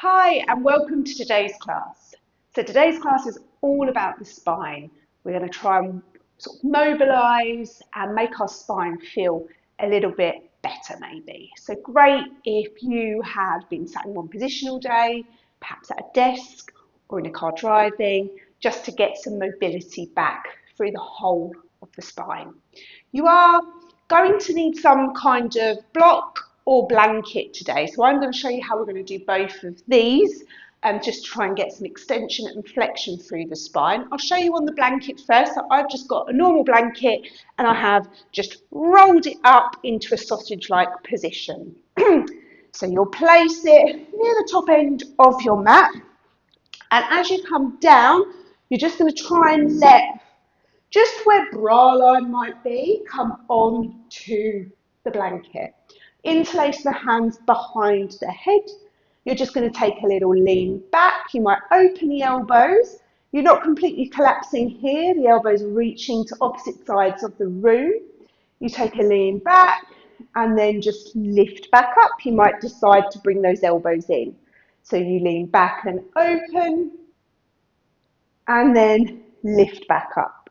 Hi and welcome to today's class. So today's class is all about the spine. We're going to try and sort of mobilise and make our spine feel a little bit better maybe. So great if you have been sat in one position all day, perhaps at a desk or in a car driving, just to get some mobility back through the whole of the spine. You are going to need some kind of block or blanket today. So I'm going to show you how we're going to do both of these just to try and get some extension and flexion through the spine. I'll show you on the blanket first. So I've just got a normal blanket and I have just rolled it up into a sausage-like position. So you'll place it near the top end of your mat, and as you come down, you're just going to try and let just where bra line might be, come on to the blanket. Interlace the hands behind the head. You're just going to take a little lean back. You might open the elbows. You're not completely collapsing here. The elbows reaching to opposite sides of the room. You take a lean back and then just lift back up. You might decide to bring those elbows in. So you lean back and open and then lift back up.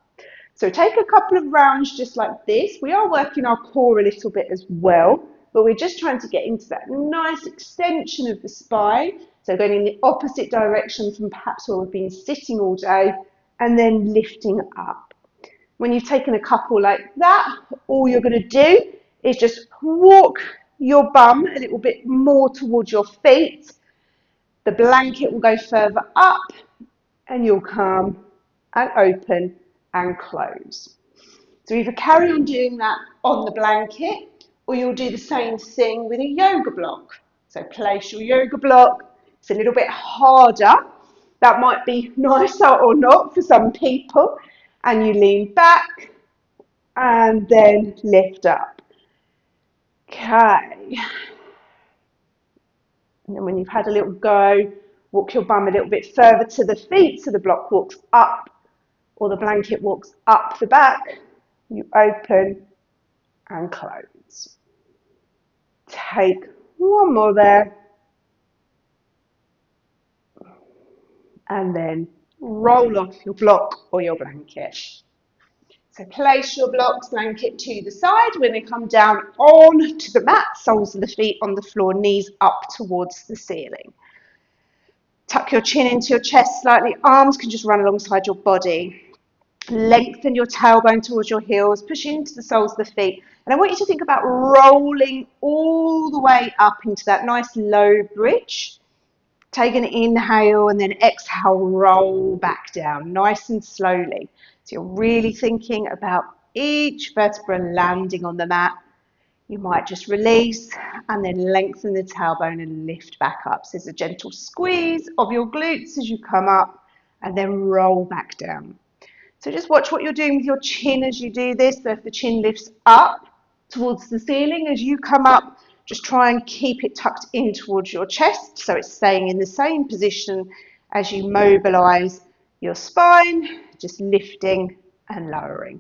So take a couple of rounds just like this. We are working our core a little bit as well, but we're just trying to get into that nice extension of the spine. So going in the opposite direction from perhaps where we've been sitting all day, and then lifting up. When you've taken a couple like that, all you're going to do is just walk your bum a little bit more towards your feet. The blanket will go further up and you'll come and open and close. So either carry on doing that on the blanket or you'll do the same thing with a yoga block. So place your yoga block. It's a little bit harder. That might be nicer or not for some people. And you lean back and then lift up. Okay. And then when you've had a little go, walk your bum a little bit further to the feet so the block walks up or the blanket walks up the back. You open and close. Take one more there. And then roll off your block or your blanket. So place your blocks, blanket to the side. When they come down on to the mat, soles of the feet on the floor, knees up towards the ceiling. Tuck your chin into your chest slightly. Arms can just run alongside your body. Lengthen your tailbone towards your heels, push into the soles of the feet. And I want you to think about rolling all the way up into that nice low bridge. Take an inhale and then exhale, roll back down nice and slowly. So you're really thinking about each vertebra landing on the mat. You might just release and then lengthen the tailbone and lift back up. So there's a gentle squeeze of your glutes as you come up and then roll back down. So just watch what you're doing with your chin as you do this. So if the chin lifts up towards the ceiling as you come up, just try and keep it tucked in towards your chest so it's staying in the same position as you mobilise your spine, just lifting and lowering.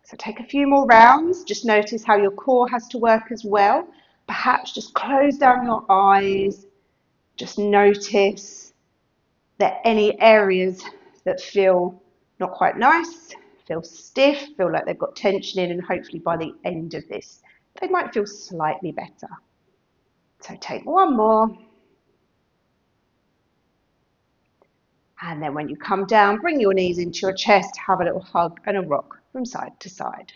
So take a few more rounds. Just notice how your core has to work as well. Perhaps just close down your eyes. Just notice that any areas that feel not quite nice, feel stiff, feel like they've got tension in, and hopefully by the end of this, they might feel slightly better. So take one more. And then when you come down, bring your knees into your chest, have a little hug and a rock from side to side.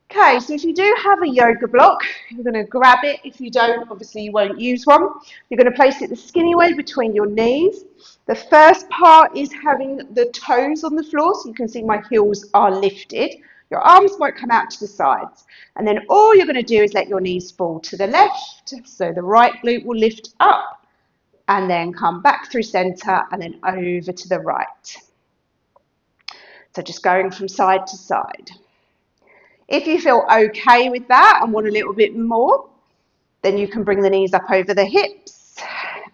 Okay, so if you do have a yoga block, you're going to grab it. If you don't, obviously you won't use one. You're going to place it the skinny way between your knees. The first part is having the toes on the floor, so you can see my heels are lifted. Your arms might come out to the sides. And then all you're going to do is let your knees fall to the left. So the right glute will lift up and then come back through center and then over to the right. So just going from side to side. If you feel okay with that and want a little bit more, then you can bring the knees up over the hips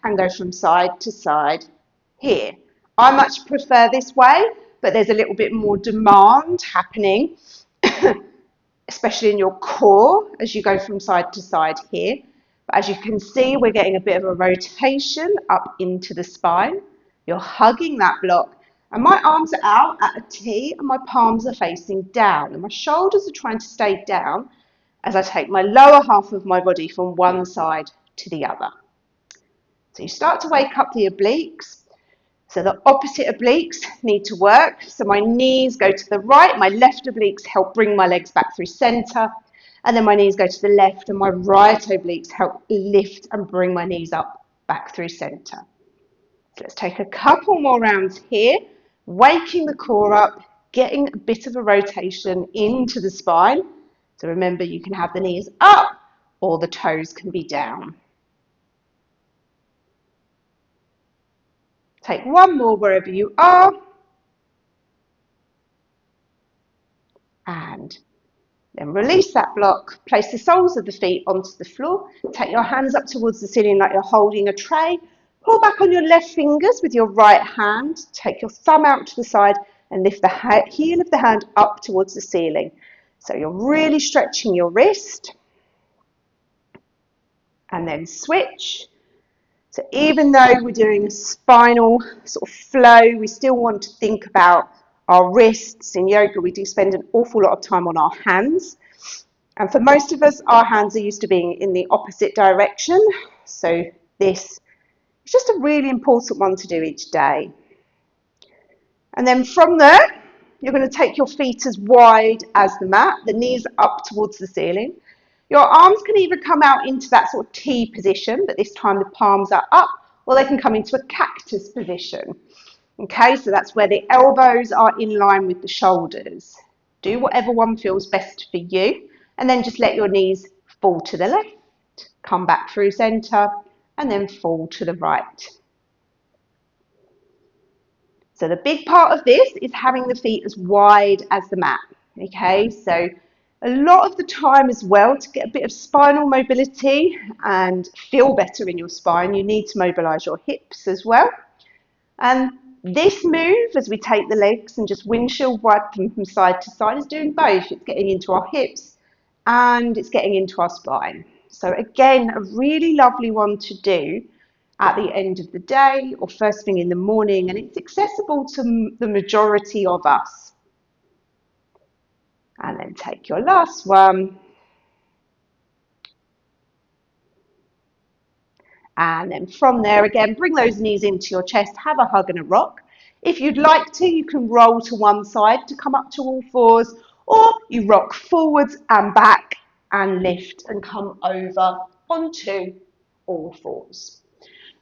and go from side to side here. I much prefer this way, but there's a little bit more demand happening, especially in your core as you go from side to side here. But as you can see, we're getting a bit of a rotation up into the spine. You're hugging that block. And my arms are out at a T and my palms are facing down. And my shoulders are trying to stay down as I take my lower half of my body from one side to the other. So you start to wake up the obliques. So the opposite obliques need to work. So my knees go to the right, my left obliques help bring my legs back through center. And then my knees go to the left and my right obliques help lift and bring my knees up back through center. So let's take a couple more rounds here, waking the core up, getting a bit of a rotation into the spine. So remember, you can have the knees up or the toes can be down. Take one more wherever you are. And then release that block, place the soles of the feet onto the floor, take your hands up towards the ceiling like you're holding a tray, pull back on your left fingers with your right hand, take your thumb out to the side and lift the heel of the hand up towards the ceiling. So you're really stretching your wrist and then switch. So even though we're doing a spinal sort of flow, we still want to think about our wrists. In yoga, we do spend an awful lot of time on our hands. And for most of us, our hands are used to being in the opposite direction. So this is just a really important one to do each day. And then from there, you're going to take your feet as wide as the mat, the knees up towards the ceiling. Your arms can either come out into that sort of T position, but this time the palms are up, or they can come into a cactus position. Okay, so that's where the elbows are in line with the shoulders. Do whatever one feels best for you, and then just let your knees fall to the left, come back through center, and then fall to the right. So the big part of this is having the feet as wide as the mat. Okay, so a lot of the time as well, to get a bit of spinal mobility and feel better in your spine, you need to mobilize your hips as well. And this move, as we take the legs and just windshield wipe them from side to side, is doing both. It's getting into our hips and it's getting into our spine. So again, a really lovely one to do at the end of the day or first thing in the morning, and it's accessible to the majority of us. And then take your last one. And then from there, again, bring those knees into your chest, have a hug and a rock. If you'd like to, you can roll to one side to come up to all fours, or you rock forwards and back and lift and come over onto all fours.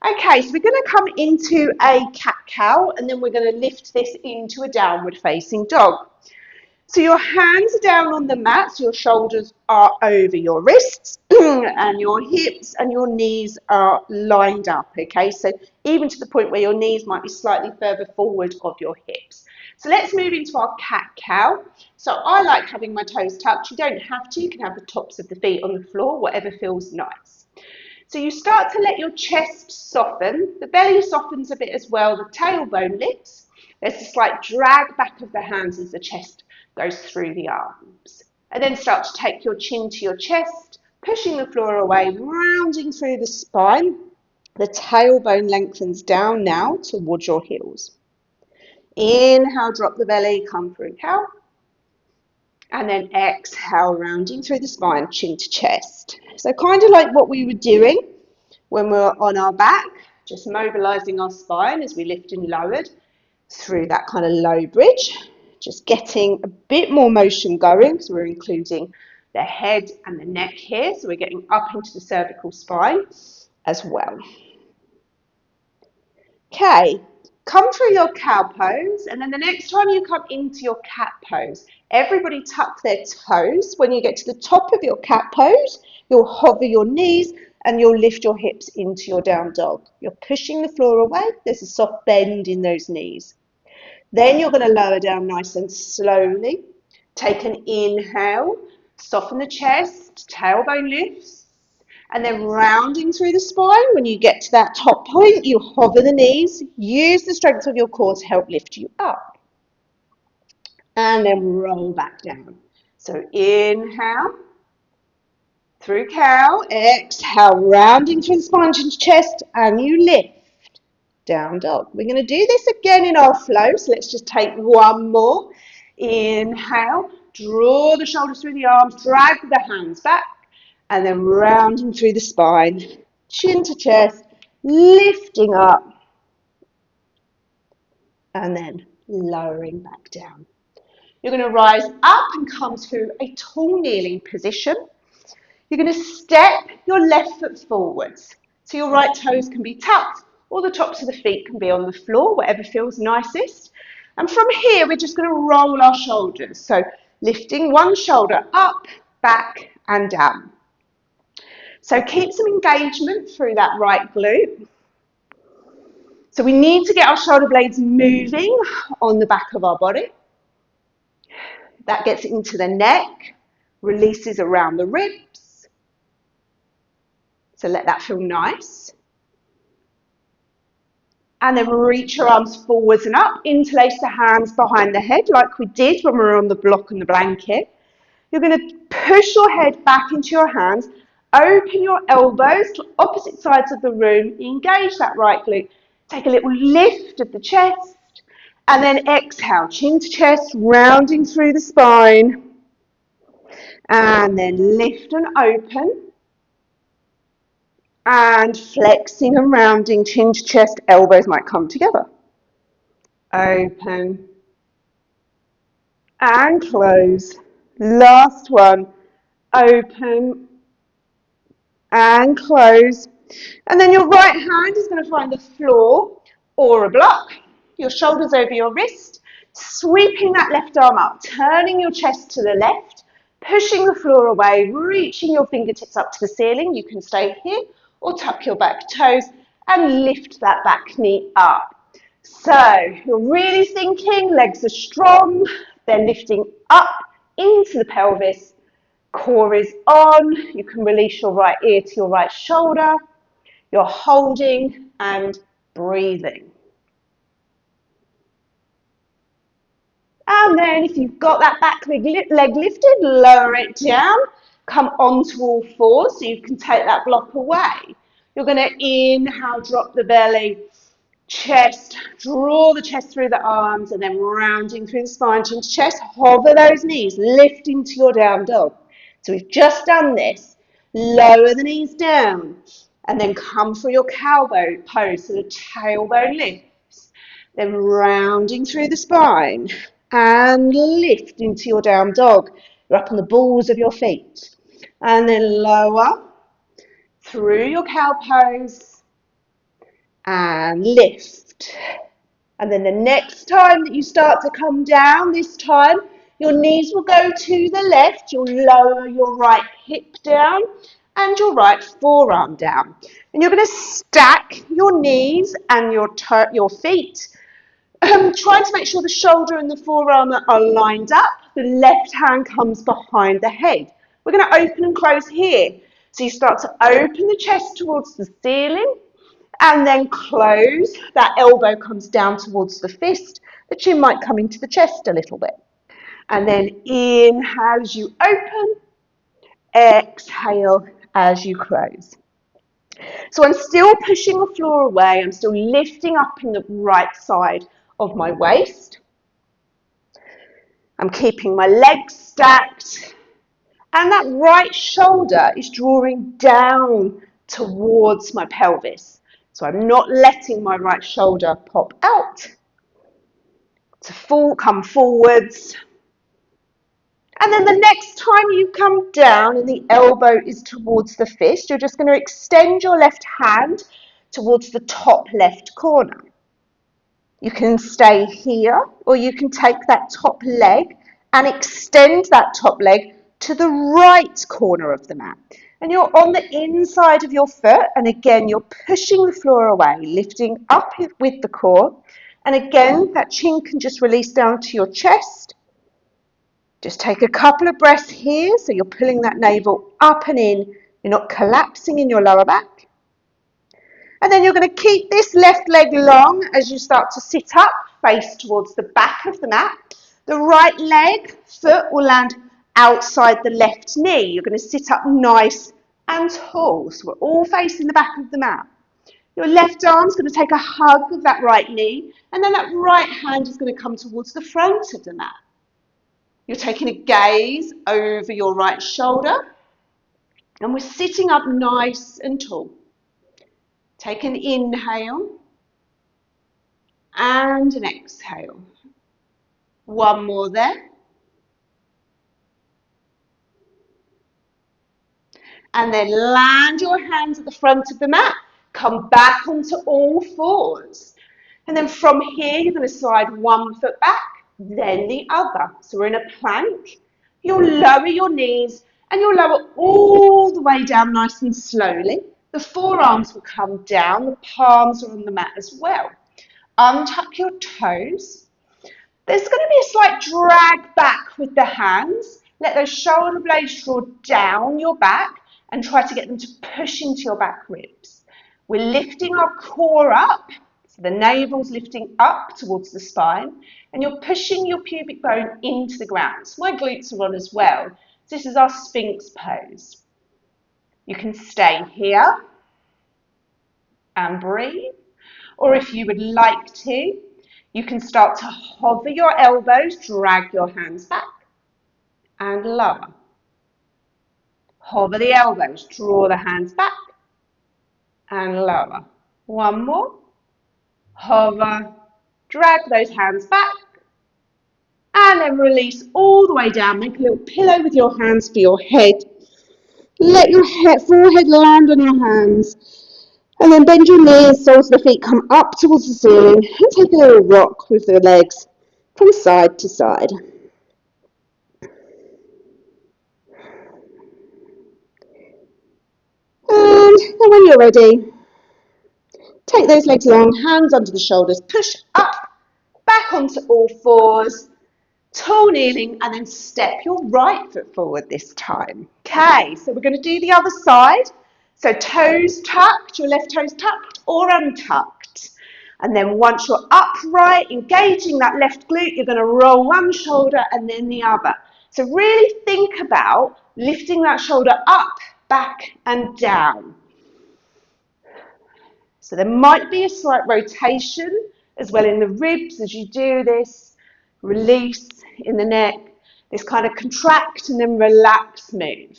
Okay, so we're going to come into a cat-cow, and then we're going to lift this into a downward facing dog. So your hands are down on the mat, so your shoulders are over your wrists and your hips and your knees are lined up, okay? So even to the point where your knees might be slightly further forward of your hips. So let's move into our cat-cow. So I like having my toes tucked. You don't have to, you can have the tops of the feet on the floor, whatever feels nice. So you start to let your chest soften, the belly softens a bit as well, the tailbone lifts. There's a slight drag back of the hands as the chest goes through the arms. And then start to take your chin to your chest, pushing the floor away, rounding through the spine. The tailbone lengthens down now towards your heels. Inhale, drop the belly, come through cow. And then exhale, rounding through the spine, chin to chest. So kind of like what we were doing when we're on our back, just mobilizing our spine as we lift and lowered through that kind of low bridge. Just getting a bit more motion going, so we're including the head and the neck here, so we're getting up into the cervical spine as well. Okay, come through your cow pose, and then the next time you come into your cat pose, everybody tuck their toes. When you get to the top of your cat pose, you'll hover your knees and you'll lift your hips into your down dog. You're pushing the floor away, there's a soft bend in those knees. Then you're going to lower down nice and slowly. Take an inhale, soften the chest, tailbone lifts, and then rounding through the spine. When you get to that top point, you hover the knees, use the strength of your core to help lift you up. And then roll back down. So inhale, Through cow, exhale, rounding through the spine to the chest, and you lift. Down dog. We're going to do this again in our flow, so let's just take one more. Inhale, draw the shoulders through the arms, drag the hands back, and then rounding through the spine, chin to chest, lifting up, and then lowering back down. You're going to rise up and come to a tall kneeling position. You're going to step your left foot forwards. So your right toes can be tucked or the tops of the feet can be on the floor, whatever feels nicest. And from here, we're just going to roll our shoulders. So lifting one shoulder up, back and down. So keep some engagement through that right glute. So we need to get our shoulder blades moving on the back of our body. That gets into the neck, releases around the ribs. So let that feel nice. And then reach your arms forwards and up, interlace the hands behind the head like we did when we were on the block and the blanket. You're going to push your head back into your hands, open your elbows to opposite sides of the room, engage that right glute, take a little lift of the chest, and then exhale, chin to chest, rounding through the spine, and then lift and open, and flexing and rounding, chin to chest, elbows might come together. Open and close. Last one. Open and close. And then your right hand is going to find the floor or a block. Your shoulders over your wrist. Sweeping that left arm up. Turning your chest to the left. Pushing the floor away. Reaching your fingertips up to the ceiling. You can stay here or tuck your back toes and lift that back knee up. So you're really thinking, legs are strong, they're lifting up into the pelvis, core is on, you can release your right ear to your right shoulder, you're holding and breathing. And then if you've got that back leg lifted, lower it down, come onto all fours so you can take that block away. You're going to inhale, drop the belly, chest, draw the chest through the arms and then rounding through the spine, chin to chest, hover those knees, lift into your down dog. So we've just done this, lower the knees down and then come for your cowboy pose, so the tailbone lifts, then rounding through the spine and lift into your down dog. You're up on the balls of your feet and then lower through your cow pose and lift. And then the next time that you start to come down, this time your knees will go to the left, you'll lower your right hip down and your right forearm down. And you're going to stack your knees and your feet, trying to make sure the shoulder and the forearm are lined up. The left hand comes behind the head. We're going to open and close here. So you start to open the chest towards the ceiling, and then close. That elbow comes down towards the fist. The chin might come into the chest a little bit. And then inhale as you open. Exhale as you close. So I'm still pushing the floor away. I'm still lifting up in the right side of my waist. I'm keeping my legs stacked. And that right shoulder is drawing down towards my pelvis. So I'm not letting my right shoulder pop out. To come forwards. And then the next time you come down and the elbow is towards the fist, you're just going to extend your left hand towards the top left corner. You can stay here, or you can take that top leg and extend that top leg to the right corner of the mat. And you're on the inside of your foot, and again, you're pushing the floor away, lifting up with the core. And again, that chin can just release down to your chest. Just take a couple of breaths here, so you're pulling that navel up and in. You're not collapsing in your lower back. And then you're going to keep this left leg long as you start to sit up, face towards the back of the mat. The right leg, foot will land outside the left knee. You're going to sit up nice and tall. So we're all facing the back of the mat. Your left arm's going to take a hug of that right knee, and then that right hand is going to come towards the front of the mat. You're taking a gaze over your right shoulder, and we're sitting up nice and tall. Take an inhale and an exhale. One more there. And then land your hands at the front of the mat. Come back onto all fours. And then from here, you're going to slide one foot back, then the other. So we're in a plank. You'll lower your knees and you'll lower all the way down nice and slowly. The forearms will come down, the palms are on the mat as well. Untuck your toes. There's going to be a slight drag back with the hands. Let those shoulder blades draw down your back and try to get them to push into your back ribs. We're lifting our core up, so the navel's lifting up towards the spine, and you're pushing your pubic bone into the ground. So my glutes are on as well. So this is our Sphinx pose. You can stay here and breathe, or if you would like to, you can start to hover your elbows, drag your hands back and lower. Hover the elbows, draw the hands back and lower. One more. Hover, drag those hands back and then release all the way down. Make a little pillow with your hands for your head. Let your forehead land on your hands. And then bend your knees, soles of the feet come up towards the ceiling and take a little rock with the legs from side to side. And when you're ready, take those legs long, hands under the shoulders, push up, back onto all fours, tall kneeling, and then step your right foot forward this time. Okay, so we're going to do the other side. So toes tucked, your left toes tucked or untucked. And then once you're upright, engaging that left glute, you're going to roll one shoulder and then the other. So really think about lifting that shoulder up, back and down. So there might be a slight rotation as well in the ribs as you do this. Release in the neck, this kind of contract and then relax move.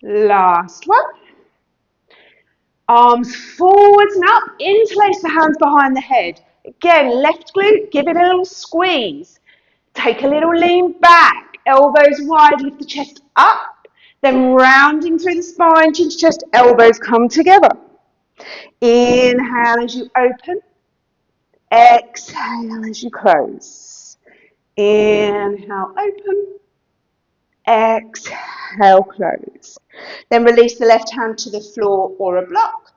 Last one. Arms forwards and up, interlace the hands behind the head. Again, left glute, give it a little squeeze. Take a little lean back, elbows wide, lift the chest up, then rounding through the spine, chin to chest, elbows come together. Inhale as you open, exhale as you close. Inhale, open, exhale, close. Then release the left hand to the floor or a block.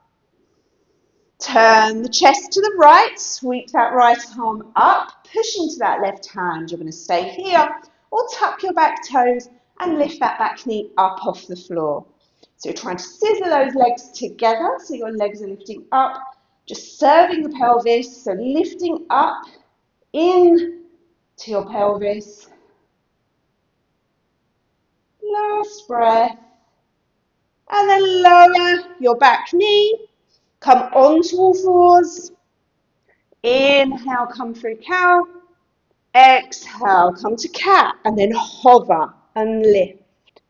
Turn the chest to the right, sweep that right arm up, push into that left hand. You're going to stay here or tuck your back toes and lift that back knee up off the floor. So you're trying to scissor those legs together so your legs are lifting up, just serving the pelvis, so lifting up in to your pelvis. Last breath. And then lower your back knee. Come onto all fours. Inhale, come through cow. Exhale, come to cat. And then hover and lift.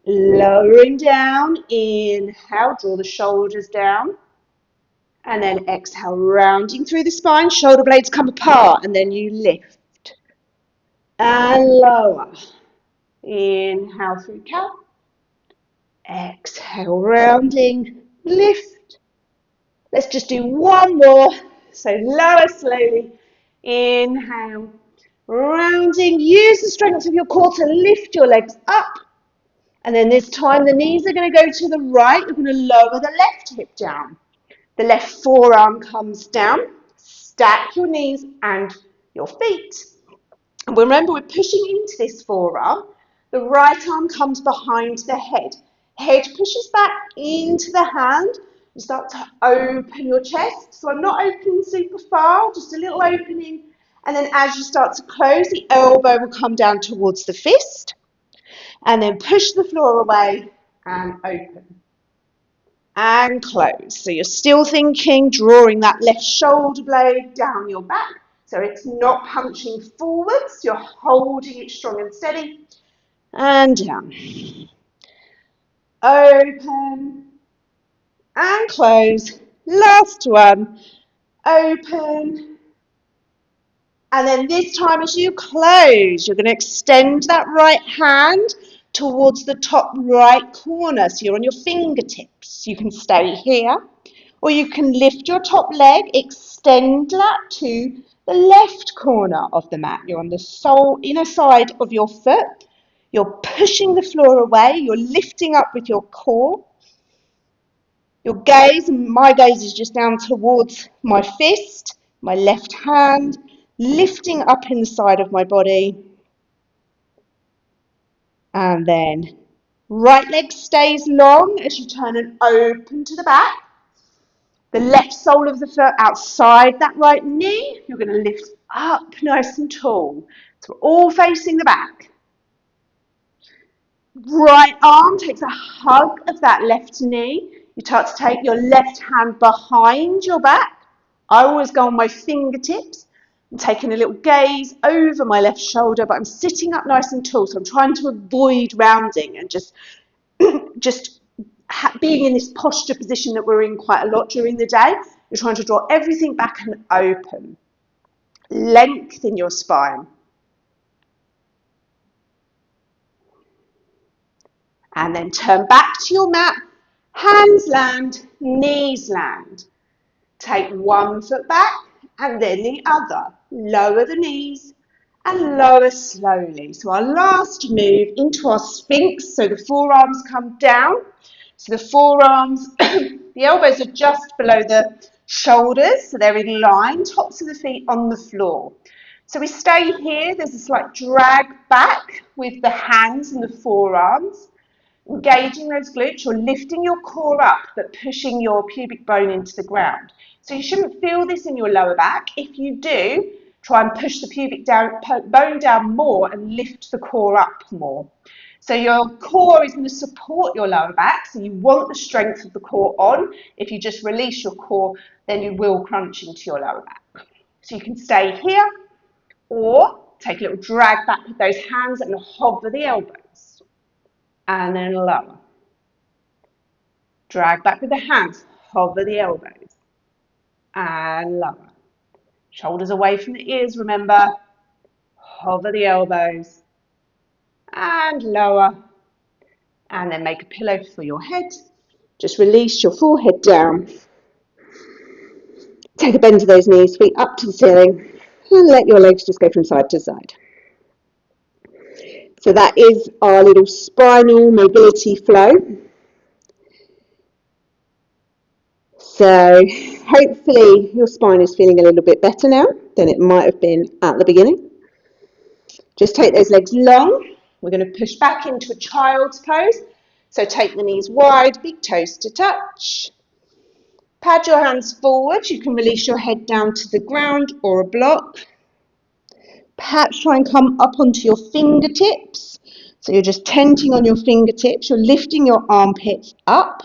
Lowering down. Inhale, draw the shoulders down. And then exhale, rounding through the spine. Shoulder blades come apart. And then you lift. And lower. Inhale through cow. Exhale, rounding, lift. Let's just do one more. So lower slowly. Inhale, rounding. Use the strength of your core to lift your legs up. And then this time the knees are going to go to the right. You're going to lower the left hip down. The left forearm comes down. Stack your knees and your feet. And remember, we're pushing into this forearm. The right arm comes behind the head. Head pushes back into the hand. You start to open your chest. So I'm not opening super far, just a little opening. And then as you start to close, the elbow will come down towards the fist. And then push the floor away and open. And close. So you're still thinking, drawing that left shoulder blade down your back. So it's not punching forwards. You're holding it strong and steady. And down. Open. And close. Last one. Open. And then this time as you close, you're going to extend that right hand towards the top right corner. So you're on your fingertips. You can stay here, or you can lift your top leg, extend that to the left corner of the mat. You're on the inner side of your foot. You're pushing the floor away. You're lifting up with your core. Your gaze, my gaze is just down towards my fist, my left hand, lifting up in the side of my body. And then right leg stays long as you turn and open to the back. The left sole of the foot outside that right knee. You're going to lift up nice and tall. So we're all facing the back. Right arm takes a hug of that left knee. You start to take your left hand behind your back. I always go on my fingertips. I'm taking a little gaze over my left shoulder, but I'm sitting up nice and tall, so I'm trying to avoid rounding and just being in this posture position that we're in quite a lot during the day. You're trying to draw everything back and open. Lengthen your spine. And then turn back to your mat. Hands land, knees land. Take one foot back and then the other. Lower the knees and lower slowly. So our last move into our Sphinx. So the forearms come down. So the forearms, the elbows are just below the shoulders. So they're in line, tops of the feet on the floor. So we stay here. There's a slight drag back with the hands and the forearms. Engaging those glutes, you're lifting your core up but pushing your pubic bone into the ground. So you shouldn't feel this in your lower back. If you do, try and push the pubic bone down more and lift the core up more. So your core is going to support your lower back, so you want the strength of the core on. If you just release your core, then you will crunch into your lower back. So you can stay here or take a little drag back with those hands and hover the elbows. And then lower. Drag back with the hands, hover the elbows. And lower. Shoulders away from the ears, remember. Hover the elbows. And lower. And then make a pillow for your head. Just release your forehead down. Take a bend to those knees, feet up to the ceiling. And let your legs just go from side to side. So that is our little spinal mobility flow. So hopefully your spine is feeling a little bit better now than it might have been at the beginning. Just take those legs long. We're going to push back into a child's pose. So take the knees wide, big toes to touch. Pad your hands forward. You can release your head down to the ground or a block. Perhaps try and come up onto your fingertips. So you're just tenting on your fingertips. You're lifting your armpits up.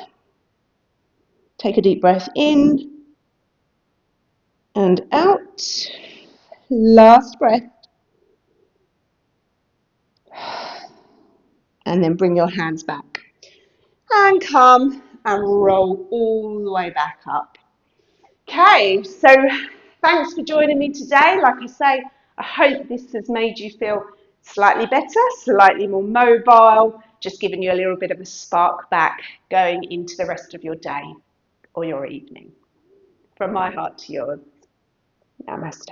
Take a deep breath in and out. Last breath. And then bring your hands back. And come and roll all the way back up. Okay, so thanks for joining me today. Like I say, I hope this has made you feel slightly better, slightly more mobile, just giving you a little bit of a spark back going into the rest of your day or your evening. From my heart to yours, namaste.